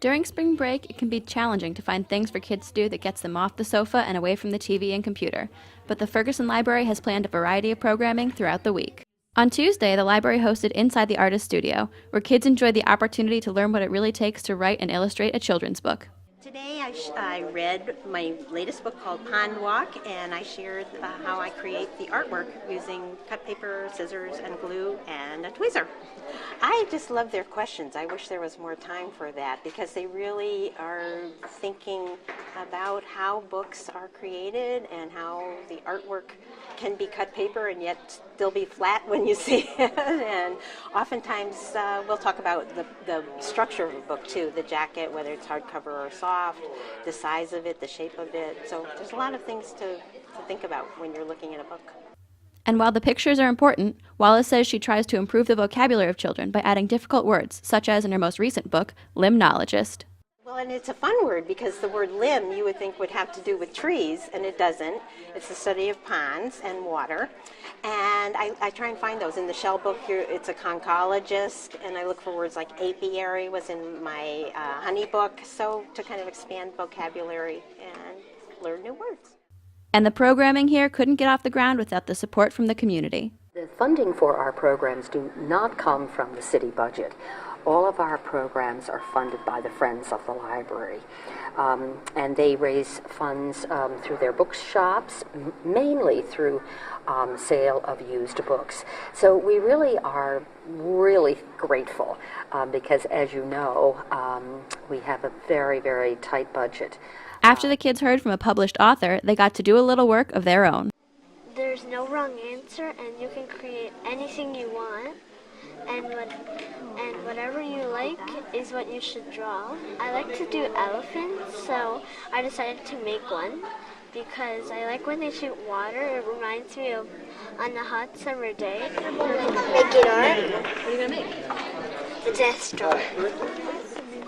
During spring break, it can be challenging to find things for kids to do that gets them off the sofa and away from the TV and computer, but the Ferguson Library has planned a variety of programming throughout the week. On Tuesday, the library hosted Inside the Artist Studio, where kids enjoyed the opportunity to learn what it really takes to write and illustrate a children's book. Today I read my latest book called Pond Walk, and I shared how I create the artwork using cut paper, scissors, and glue, and a tweezer. I just love their questions. I wish there was more time for that because they really are thinking about how books are created and how the artwork can be cut paper and yet still be flat when you see it. And oftentimes we'll talk about the structure of a book too, the jacket, whether it's hardcover or soft, the size of it, the shape of it. So there's a lot of things to think about when you're looking at a book. And while the pictures are important, Wallace says she tries to improve the vocabulary of children by adding difficult words, such as in her most recent book, limnologist. Well, and it's a fun word because the word limb you would think would have to do with trees, and it doesn't. It's the study of ponds and water. And I try and find those. In the Shell book here, it's a conchologist, and I look for words like apiary was in my honey book, so to kind of expand vocabulary and learn new words. And the programming here couldn't get off the ground without the support from the community. The funding for our programs do not come from the city budget. All of our programs are funded by the Friends of the Library, and they raise funds through their bookshops, mainly through sale of used books. So we really are really grateful because, as you know, we have a very, very tight budget. After the kids heard from a published author, they got to do a little work of their own. There's no wrong answer, and you can create anything you want, and whatever you like is what you should draw. I like to do elephants, so I decided to make one because I like when they shoot water. It reminds me of on a hot summer day. Making art. What are you going to make? The Death Star.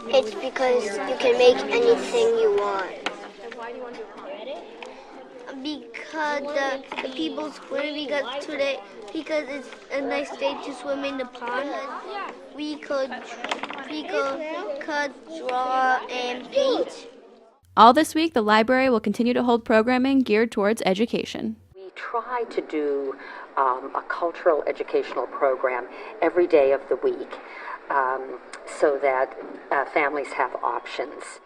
It's because you can make anything you want. And why do you want to do it? Because the people swim because it's a nice day to swim in the pond. We could draw and paint. All this week, the library will continue to hold programming geared towards education. We try to do a cultural educational program every day of the week so that families have options.